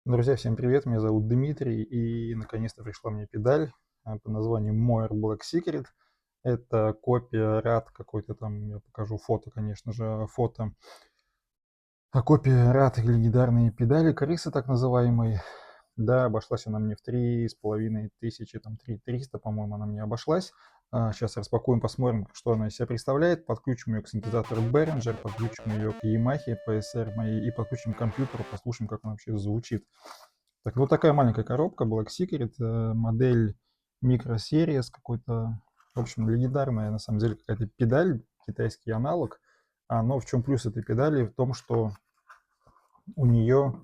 Друзья, всем привет! Меня зовут Дмитрий, и наконец-то пришла мне педаль под названием Moer Black Secret. Это копия RAD какой-то там, я покажу фото, конечно же, фото. Копия RAD легендарной педали крысы, так называемой. Да, обошлась она мне в 3500, там 3300, по-моему, она мне обошлась. Сейчас распакуем, посмотрим, что она из себя представляет. Подключим ее к синтезатору Behringer, подключим ее к Yamaha PSR моей и подключим к компьютеру, послушаем, как она вообще звучит. Так, вот такая маленькая коробка Black Secret, модель Micro Series какой-то, в общем, легендарная на самом деле какая-то педаль, китайский аналог. Но в чем плюс этой педали? В том, что у нее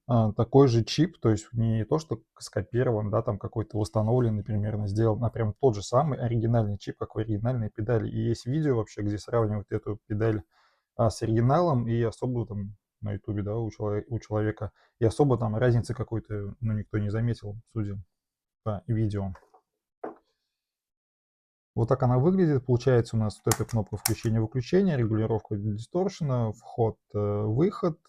такой же чип, то есть не то, что скопирован, да, там какой-то восстановленный примерно, сделан, а прям тот же самый оригинальный чип, как в оригинальной педали. И есть видео вообще, где сравнивают эту педаль с оригиналом, и особо там на ютубе, да, у человека, и особо там разницы какой-то, ну, никто не заметил, судя по видео. Вот так она выглядит. Получается у нас вот эта кнопка включения-выключения, регулировка дисторшена, вход-выход.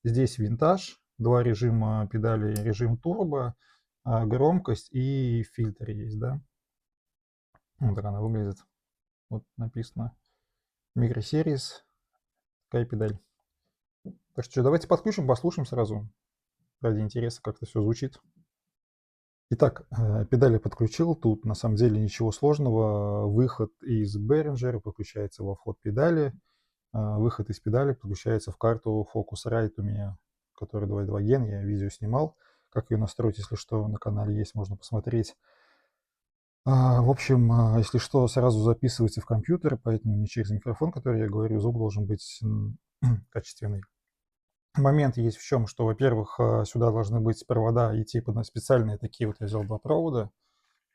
Здесь винтаж, два режима педали, режим турбо, громкость и фильтр есть, да. Вот так она выглядит. Вот написано Micro Series, такая педаль. Так что давайте подключим, послушаем сразу. Ради интереса, как это все звучит. Итак, педали подключил. Тут на самом деле ничего сложного. Выход из Behringer подключается во вход педали. Выход из педали подключается в карту Focusrite у меня, который 2.2 ген. Я видео снимал. Как ее настроить, если что, на канале есть, можно посмотреть. В общем, если что, сразу записывайте в компьютер, поэтому не через микрофон, который я говорю, звук должен быть качественный. Момент есть в чем, что, во-первых, сюда должны быть провода идти специальные такие, вот я взял два провода,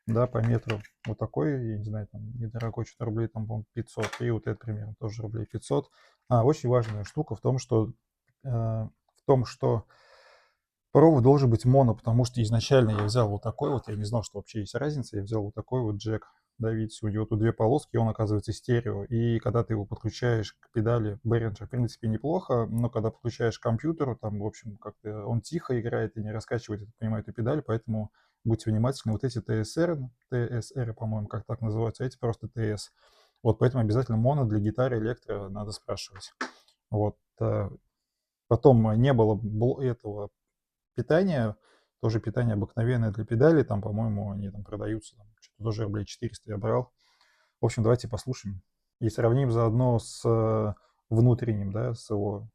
да, по метру, вот такой, я не знаю, там недорогой, что-то рублей, там, по-моему, 500, и вот это примерно тоже рублей 500. Очень важная штука в том, что провод должен быть моно, потому что изначально я взял вот такой вот, я не знал, что вообще есть разница, я взял вот такой вот джек, да, видите, у него тут две полоски, он оказывается стерео, и когда ты его подключаешь к педали Behringer, в принципе, неплохо, но когда подключаешь к компьютеру, там, в общем, как-то он тихо играет и не раскачивает, я так понимаю, эту педаль, поэтому будьте внимательны, вот эти TSR, по-моему, как так называются, а эти просто TS. Вот, поэтому обязательно моно для гитары, электро надо спрашивать. Вот. Потом не было этого питания, тоже питание обыкновенное для педали, там, по-моему, они там продаются, там, что-то тоже рублей 400 я брал. В общем, давайте послушаем и сравним заодно с внутренним, да, с его,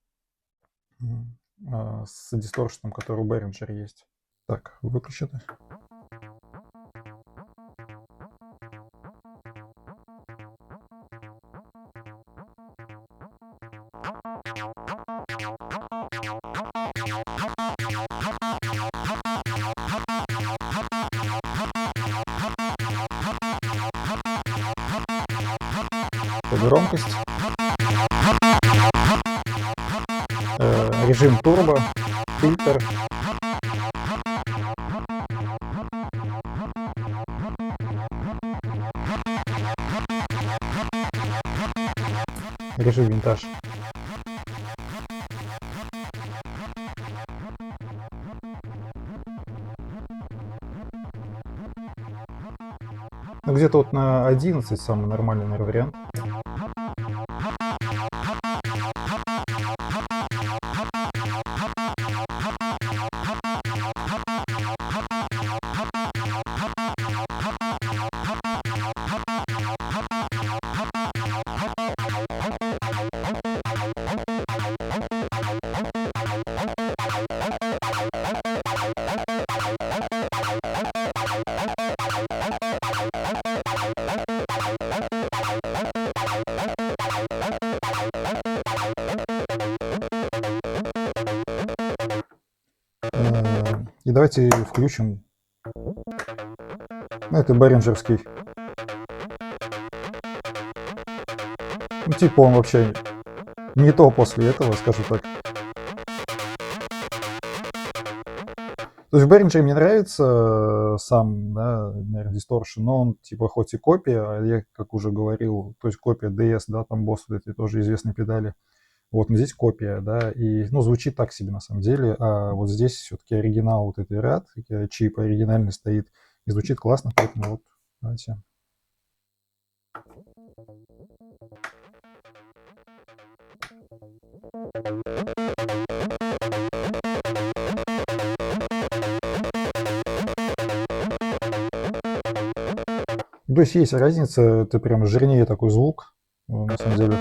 с дисторшеном, который у Behringer есть. Так, выключено. Громкость, режим турбо, фильтр. Режим винтаж. Ну, где-то вот на 11 самый нормальный, наверное, вариант. И давайте включим. Ну, это Behringerский. Ну, типа он вообще не то после этого, скажу так. То есть в Behringer мне нравится сам, да, наверное, Distortion, но он типа хоть и копия, я как уже говорил, то есть копия DS, да, там босс вот этой тоже известной педали. Вот, но здесь копия, да, и, ну, звучит так себе на самом деле, а вот здесь все-таки оригинал, вот этот ряд, чип оригинальный стоит, и звучит классно, поэтому вот, давайте. То есть разница, это прям жирнее такой звук, на самом деле.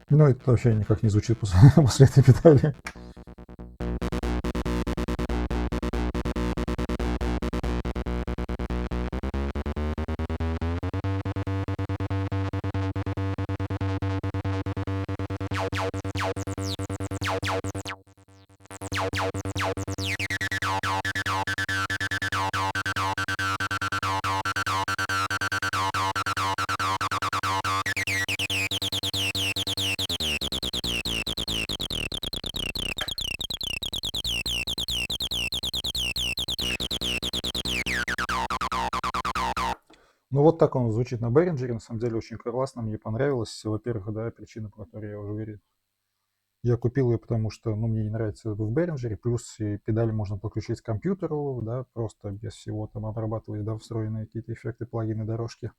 Ну, это вообще никак не звучит после, после этой педали. Ну, вот так он звучит на Behringer, на самом деле очень классно, мне понравилось. Во-первых, да, причина, по которой я уже говорил. Я купил ее, потому что, ну, мне не нравится в Behringer, плюс и педали можно подключить к компьютеру, да, просто без всего там обрабатывать, да, встроенные какие-то эффекты, плагины, дорожки.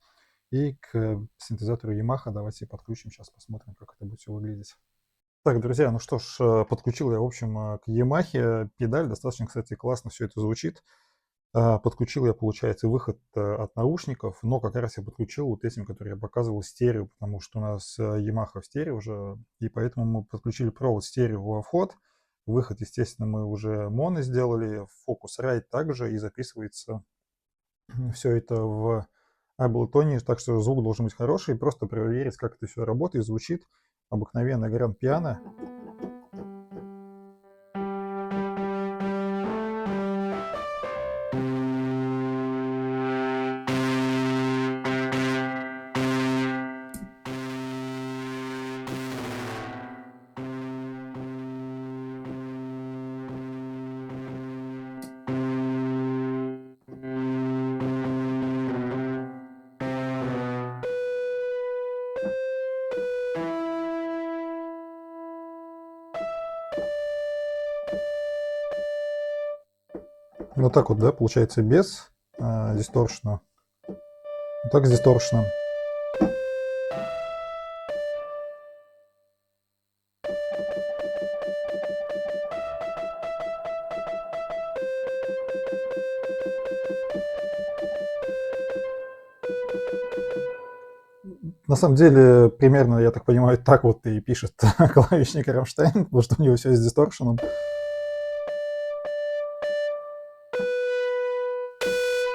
И к синтезатору Yamaha давайте подключим, сейчас посмотрим, как это будет все выглядеть. Так, друзья, ну что ж, подключил я, в общем, к Yamaha педаль, достаточно, кстати, классно все это звучит. Подключил я, получается, выход от наушников, но как раз я подключил вот этим, который я показывал, стерео, потому что у нас Yamaha в стерео уже, и поэтому мы подключили провод стерео во вход. Выход, естественно, мы уже моно сделали, Focusrite также, и записывается все это в Ableton, так что звук должен быть хороший. Просто проверить, как это все работает, звучит. Обыкновенный гранд-пиано. Вот так вот, да, получается без дисторшена. Вот так с дисторшеном. На самом деле, примерно, я так понимаю, так вот и пишет клавишник Рамштайн, потому что у него все с дисторшеном.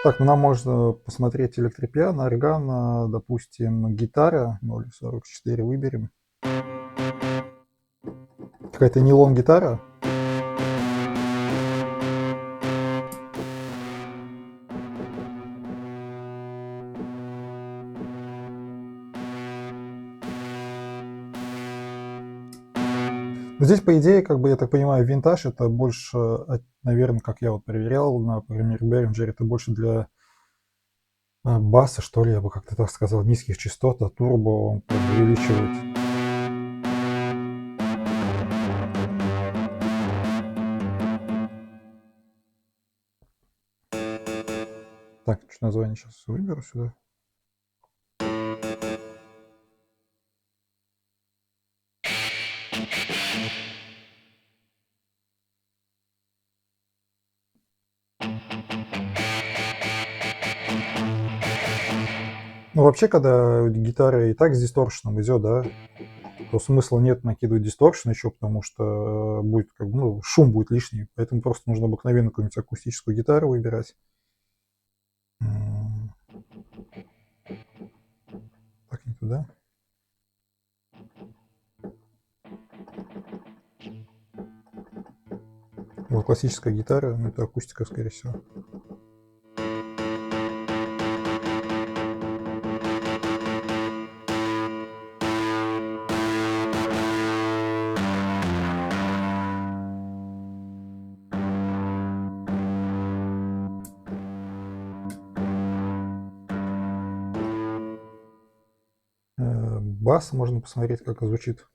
Так, ну нам можно посмотреть электропиано, орган, допустим, гитара 0.44 выберем. Какая-то нейлон-гитара. Но здесь, по идее, как бы, я так понимаю, винтаж это больше, наверное, как я вот проверял на примере Behringer, это больше для баса, что ли, я бы как-то так сказал, низких частот, а турбо он как бы увеличивает. Так, что название сейчас выберу сюда. Ну, вообще, когда гитара и так с дисторшеном идет, да, то смысла нет накидывать дисторшн еще, потому что будет как бы, ну, шум будет лишний. Поэтому просто нужно обыкновенно какую-нибудь акустическую гитару выбирать. Так, не туда. Вот классическая гитара, ну это акустика, скорее всего. Бас можно посмотреть, как звучит.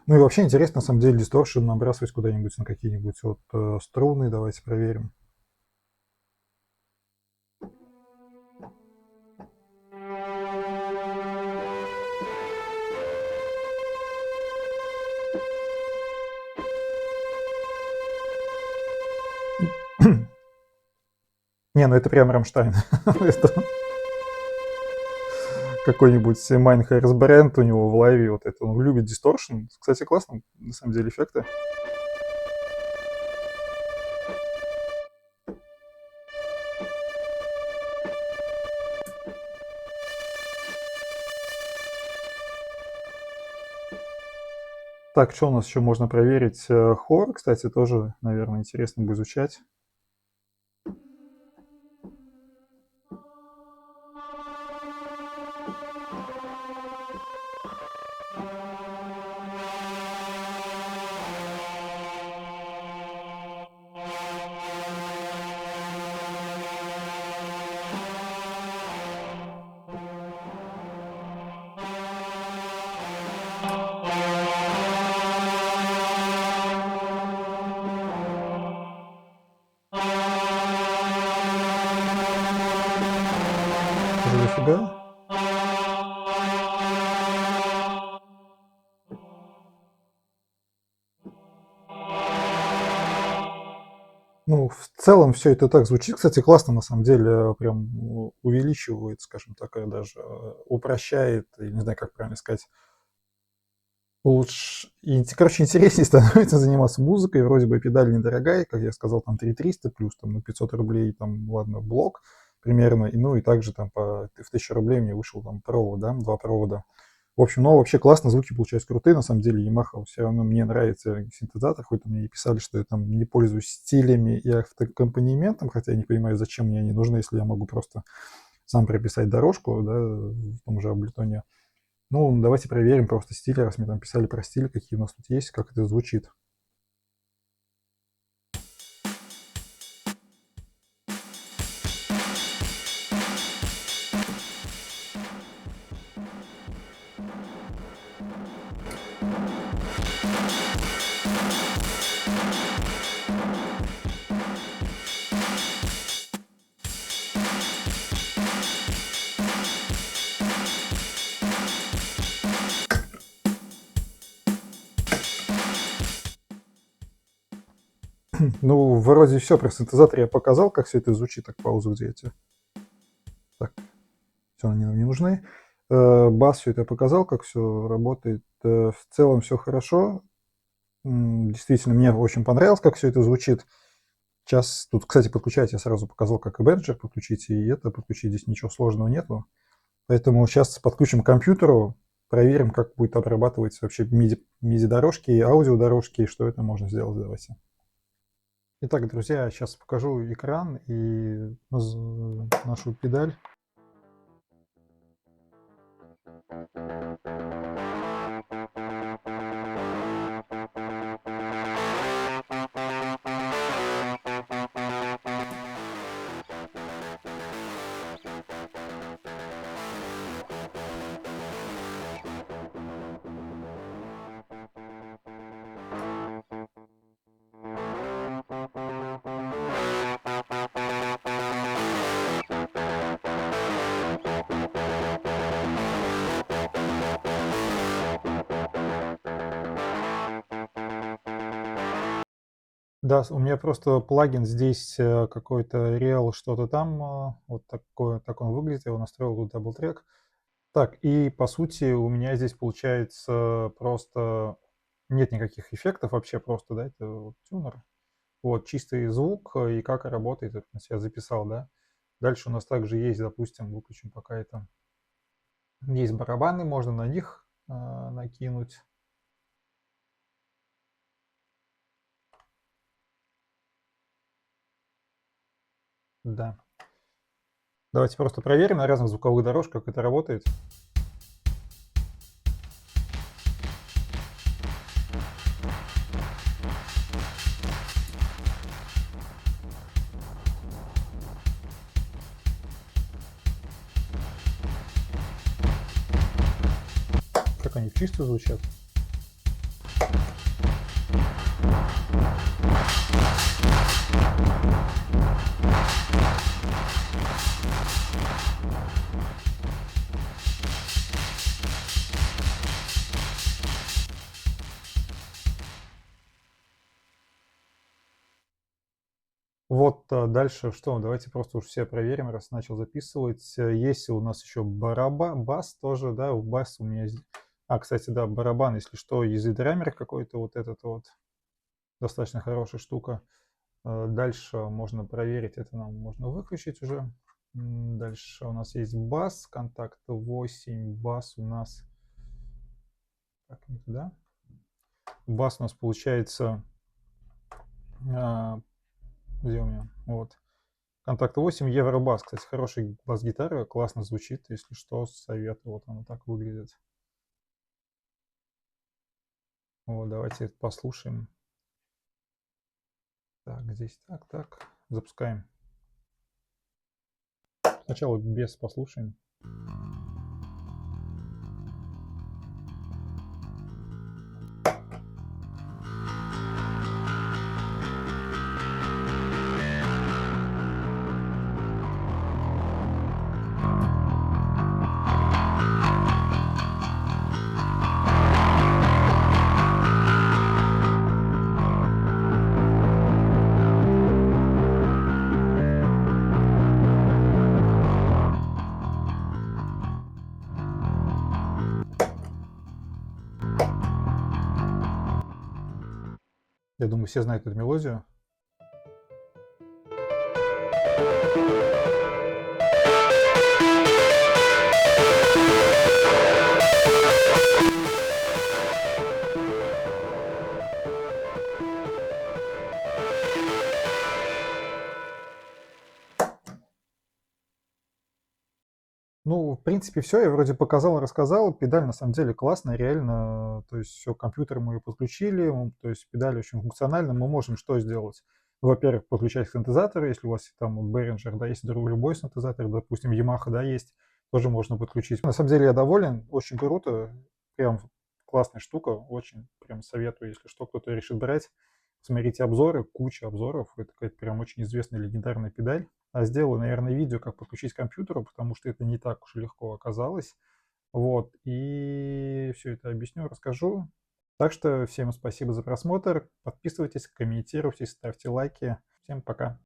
Ну и вообще интересно, на самом деле, дисторшн набрасывать куда-нибудь на какие-нибудь вот струны. Давайте проверим. Не, ну это прям Рамштайн. Какой-нибудь Майнхайрс Брэнд у него в лайве, вот это, он любит дисторшн. Кстати, классно, на самом деле, эффекты. Так, что у нас еще можно проверить? Хор, кстати, тоже, наверное, интересно будет изучать. Уже дофига. Ну, в целом все это так звучит. Кстати, классно, на самом деле, прям увеличивает, скажем так, даже упрощает, я не знаю, как правильно сказать, короче, интереснее становится заниматься музыкой. Вроде бы педаль недорогая, как я сказал, там 3300 плюс там, 500 рублей, там, ладно, блок примерно. И, ну и также там в 1000 рублей мне вышел там провод, да, 2 провода. В общем, но вообще классно, звуки получаются крутые, на самом деле. Yamaha все равно мне нравится синтезатор, хоть мне и писали, что я там не пользуюсь стилями и автоаккомпанементом, хотя я не понимаю, зачем мне они нужны, если я могу просто сам прописать дорожку, да, в том же Ableton. Ну, давайте проверим просто стили, раз мне там писали про стили, какие у нас тут есть, как это звучит. Ну, вроде все про синтезатор я показал, как все это звучит. Так, паузу где-то. Так, все, они нам не нужны. Бас все это я показал, как все работает. В целом все хорошо. Действительно, мне очень понравилось, как все это звучит. Сейчас тут, кстати, подключать я сразу показал, как и Behringer подключить, и это подключить. Здесь ничего сложного нету. Поэтому сейчас подключим к компьютеру, проверим, как будет обрабатывать вообще MIDI-дорожки и аудиодорожки, и что это можно сделать. Давайте. Итак, друзья, сейчас покажу экран и нашу педаль. Да, у меня просто плагин здесь какой-то Real что-то там, вот такое, так он выглядит, я его настроил, тут Double Track. Так, и по сути у меня здесь получается просто нет никаких эффектов вообще, просто, да, это вот тюнер. Вот, чистый звук и как работает, это я записал, да. Дальше у нас также есть, допустим, выключим пока это, есть барабаны, можно на них накинуть. Да. Давайте просто проверим на разных звуковых дорожках, как это работает. Как они чисто звучат. Вот дальше что? Давайте просто уж все проверим, раз начал записывать. Есть у нас еще бас тоже, да, у бас у меня есть... кстати, да, барабан, если что, EZ-драмер какой-то, вот этот вот, достаточно хорошая штука. Дальше можно проверить, это нам можно выключить уже. Дальше у нас есть бас, контакт 8, бас у нас... Так, не туда. Бас у нас получается... Где у меня? Вот. Контакт 8, Евробас. Кстати, хороший бас-гитара, классно звучит. Если что, советую. Вот она так выглядит. Вот, давайте это послушаем. Так, здесь так. Запускаем. Сначала без послушаем. Я думаю, все знают эту мелодию. Ну, в принципе, все. Я вроде показал, рассказал. Педаль на самом деле классная, реально. То есть все, к компьютеру мы ее подключили. То есть педаль очень функциональна. Мы можем что сделать? Во-первых, подключать к синтезатору, если у вас там Behringer, да, если любой синтезатор, допустим, Yamaha, да, есть, тоже можно подключить. На самом деле я доволен, очень круто, прям классная штука, очень прям советую, если что, кто-то решит брать. Смотрите обзоры, куча обзоров. Это какая-то прям очень известная легендарная педаль. Сделаю, наверное, видео, как подключить к компьютеру, потому что это не так уж легко оказалось. Вот, и все это объясню, расскажу. Так что всем спасибо за просмотр. Подписывайтесь, комментируйте, ставьте лайки. Всем пока.